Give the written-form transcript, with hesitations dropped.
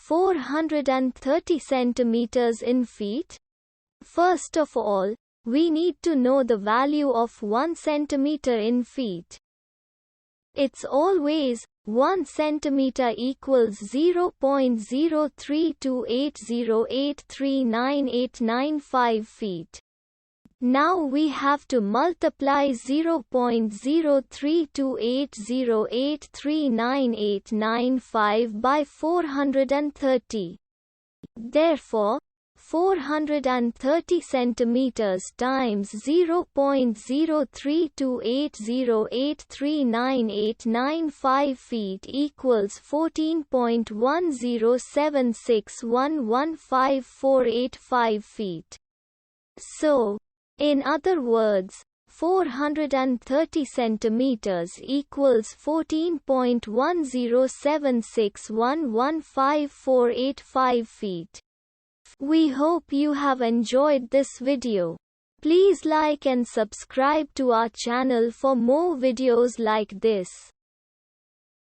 430 centimeters in feet? First of all, we need to know the value of 1 centimeter in feet. It's always 1 centimeter equals 0.03280839895 feet. Now we have to multiply 0.03280839895 by 430. Therefore, 430 centimeters times 0.03280839895 feet equals 14.1076115485 feet. So, in other words, 430 centimeters equals 14.1076115485 feet. We hope you have enjoyed this video. Please like and subscribe to our channel for more videos like this.